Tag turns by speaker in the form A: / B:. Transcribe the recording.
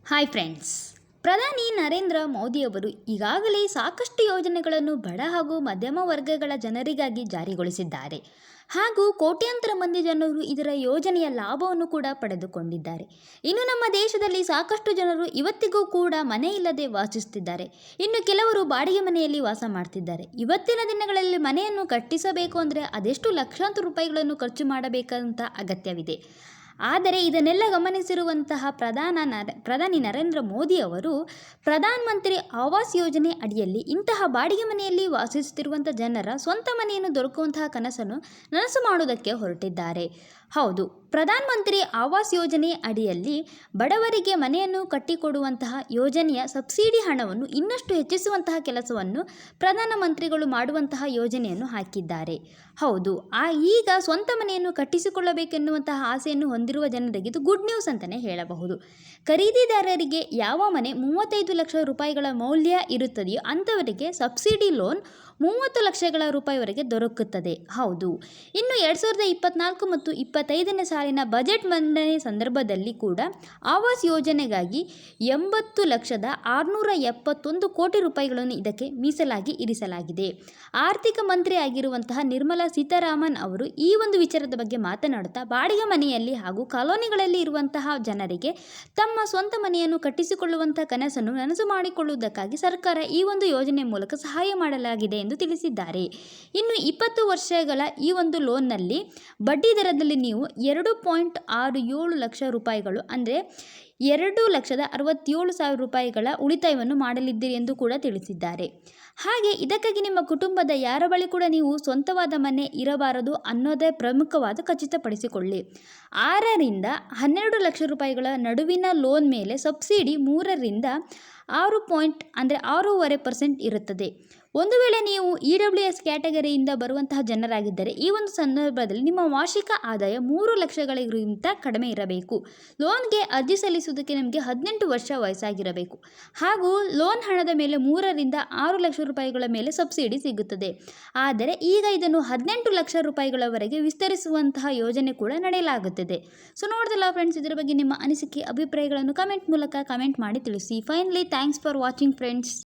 A: Hi friends. ಪ್ರಧಾನಿ ನರೇಂದ್ರ ಮೋದಿಯವರು ಈಗಾಗಲೇ ಸಾಕಷ್ಟು ಯೋಜನೆಗಳನ್ನು ಬಡ ಹಾಗೂ ಮಧ್ಯಮ ವರ್ಗಗಳ ಜನರಿಗಾಗಿ ಜಾರಿಗೊಳಿಸಿದ್ದಾರೆ ಹಾಗೂ ಕೋಟ್ಯಾಂತರ ಮಂದಿ ಜನರು ಇದರ ಯೋಜನೆಯ ಲಾಭವನ್ನು ಕೂಡ ಪಡೆದುಕೊಂಡಿದ್ದಾರೆ. ಇನ್ನು ನಮ್ಮ ದೇಶದಲ್ಲಿ ಸಾಕಷ್ಟು ಜನರು ಇವತ್ತಿಗೂ ಕೂಡ ಮನೆ ಇಲ್ಲದೆ ವಾಸಿಸುತ್ತಿದ್ದಾರೆ. ಇನ್ನು ಕೆಲವರು ಬಾಡಿಗೆ ಮನೆಯಲ್ಲಿ ವಾಸ ಮಾಡ್ತಿದ್ದಾರೆ. ಇವತ್ತಿನ ದಿನಗಳಲ್ಲಿ ಮನೆಯನ್ನು ಕಟ್ಟಿಸಬೇಕು ಅಂದರೆ ಅದೆಷ್ಟು ಲಕ್ಷಾಂತರ ರೂಪಾಯಿಗಳನ್ನು ಖರ್ಚು ಮಾಡಬೇಕಂತ ಅಗತ್ಯವಿದೆ. ಆದರೆ ಇದನ್ನೆಲ್ಲ ಗಮನಿಸಿರುವಂತಹ ಪ್ರಧಾನಿ ನರೇಂದ್ರ ಮೋದಿ ಅವರು ಪ್ರಧಾನ ಮಂತ್ರಿ ಆವಾಸ್ ಯೋಜನೆ ಅಡಿಯಲ್ಲಿ ಇಂತಹ ಬಾಡಿಗೆ ಮನೆಯಲ್ಲಿ ವಾಸಿಸುತ್ತಿರುವಂಥ ಜನರ ಸ್ವಂತ ಮನೆಯನ್ನು ದೊರಕುವಂತಹ ಕನಸನ್ನು ನನಸು ಮಾಡುವುದಕ್ಕೆ ಹೊರಟಿದ್ದಾರೆ. ಹೌದು, ಪ್ರಧಾನ ಮಂತ್ರಿ ಆವಾಸ್ ಯೋಜನೆ ಅಡಿಯಲ್ಲಿ ಬಡವರಿಗೆ ಮನೆಯನ್ನು ಕಟ್ಟಿಕೊಡುವಂತಹ ಯೋಜನೆಯ ಸಬ್ಸಿಡಿ ಹಣವನ್ನು ಇನ್ನಷ್ಟು ಹೆಚ್ಚಿಸುವಂತಹ ಕೆಲಸವನ್ನು ಪ್ರಧಾನಮಂತ್ರಿಗಳು ಮಾಡುವಂತಹ ಯೋಜನೆಯನ್ನು ಹಾಕಿದ್ದಾರೆ. ಹೌದು, ಈಗ ಸ್ವಂತ ಮನೆಯನ್ನು ಕಟ್ಟಿಸಿಕೊಳ್ಳಬೇಕೆನ್ನುವಂತಹ ಆಸೆಯನ್ನು ಹೊಂದಿರುವ ಜನರಿಗೆ ಇದು ಗುಡ್ ನ್ಯೂಸ್ ಅಂತಲೇ ಹೇಳಬಹುದು. ಖರೀದಿದಾರರಿಗೆ ಯಾವ ಮನೆ 35 ಲಕ್ಷ ರೂಪಾಯಿಗಳ ಮೌಲ್ಯ ಇರುತ್ತದೆಯೋ ಅಂಥವರಿಗೆ ಸಬ್ಸಿಡಿ ಲೋನ್ 30 ಲಕ್ಷಗಳ ರೂಪಾಯಿವರೆಗೆ ದೊರಕುತ್ತದೆ. ಹೌದು, ಇನ್ನು 2024 ಮತ್ತು 25ನೇ ಸಾಲಿನ ಬಜೆಟ್ ಮಂಡನೆ ಸಂದರ್ಭದಲ್ಲಿ ಕೂಡ ಆವಾಸ್ ಯೋಜನೆಗಾಗಿ 80,671 ಕೋಟಿ ರೂಪಾಯಿಗಳನ್ನು ಇದಕ್ಕೆ ಮೀಸಲಾಗಿ ಇರಿಸಲಾಗಿದೆ. ಆರ್ಥಿಕ ಮಂತ್ರಿ ಆಗಿರುವಂತಹ ನಿರ್ಮಲಾ ಸೀತಾರಾಮನ್ ಅವರು ಈ ಒಂದು ವಿಚಾರದ ಬಗ್ಗೆ ಮಾತನಾಡುತ್ತಾ ಬಾಡಿಗೆ ಮನೆಯಲ್ಲಿ ಹಾಗೂ ಕಾಲೋನಿಗಳಲ್ಲಿ ಇರುವಂತಹ ಜನರಿಗೆ ತಮ್ಮ ಸ್ವಂತ ಮನೆಯನ್ನು ಕಟ್ಟಿಸಿಕೊಳ್ಳುವಂತಹ ಕನಸನ್ನು ನನಸು ಮಾಡಿಕೊಳ್ಳುವುದಕ್ಕಾಗಿ ಸರ್ಕಾರ ಈ ಒಂದು ಯೋಜನೆ ಮೂಲಕ ಸಹಾಯ ಮಾಡಲಾಗಿದೆ ಎಂದು ತಿಳಿಸಿದ್ದಾರೆ. ಇನ್ನು 20 ವರ್ಷಗಳ ಈ ಒಂದು ಲೋನ್ನಲ್ಲಿ ಬಡ್ಡಿ ದರದಲ್ಲಿ ನೀವು 2.67 ಲಕ್ಷ ರೂಪಾಯಿಗಳು ಅಂದರೆ 2,67,000 ರೂಪಾಯಿಗಳ ಉಳಿತಾಯವನ್ನು ಮಾಡಲಿದ್ದೀರಿ ಎಂದು ಕೂಡ ತಿಳಿಸಿದ್ದಾರೆ. ಹಾಗೆ ಇದಕ್ಕಾಗಿ ನಿಮ್ಮ ಕುಟುಂಬದ ಯಾರ ಬಳಿ ಕೂಡ ನೀವು ಸ್ವಂತವಾದ ಮನೆ ಇರಬಾರದು ಅನ್ನೋದೇ ಪ್ರಮುಖವಾದ ಖಚಿತಪಡಿಸಿಕೊಳ್ಳಿ. 6ರಿಂದ 12 ಲಕ್ಷ ರೂಪಾಯಿಗಳ ನಡುವಿನ ಲೋನ್ ಮೇಲೆ ಸಬ್ಸಿಡಿ 3ರಿಂದ 6.5% ಇರುತ್ತದೆ. ಒಂದು ವೇಳೆ ನೀವು EWS ಕ್ಯಾಟಗರಿಯಿಂದ ಬರುವಂತಹ ಜನರಾಗಿದ್ದರೆ ಈ ಒಂದು ಸಂದರ್ಭದಲ್ಲಿ ನಿಮ್ಮ ವಾರ್ಷಿಕ ಆದಾಯ 3 ಲಕ್ಷಗಳಿಗಿಂತ ಕಡಿಮೆ ಇರಬೇಕು. ಲೋನ್ಗೆ ಅರ್ಜಿ ಸಲ್ಲಿಸುವುದಕ್ಕೆ ನಿಮಗೆ 18 ವರ್ಷ ವಯಸ್ಸಾಗಿರಬೇಕು ಹಾಗೂ ಲೋನ್ ಹಣದ ಮೇಲೆ 3ರಿಂದ 6 ಲಕ್ಷ ರೂಪಾಯಿಗಳ ಮೇಲೆ ಸಬ್ಸಿಡಿ ಸಿಗುತ್ತದೆ. ಆದರೆ ಈಗ ಇದನ್ನು 18 ಲಕ್ಷ ರೂಪಾಯಿಗಳವರೆಗೆ ವಿಸ್ತರಿಸುವಂತಹ ಯೋಜನೆ ಕೂಡ ನಡೆಯಲಾಗುತ್ತದೆ. ಸೊ ನೋಡಿದಲ್ಲ ಫ್ರೆಂಡ್ಸ್, ಇದರ ಬಗ್ಗೆ ನಿಮ್ಮ ಅನಿಸಿಕೆ ಅಭಿಪ್ರಾಯಗಳನ್ನು ಕಮೆಂಟ್ ಮೂಲಕ ಕಮೆಂಟ್ ಮಾಡಿ ತಿಳಿಸಿ. Finally thanks for watching friends.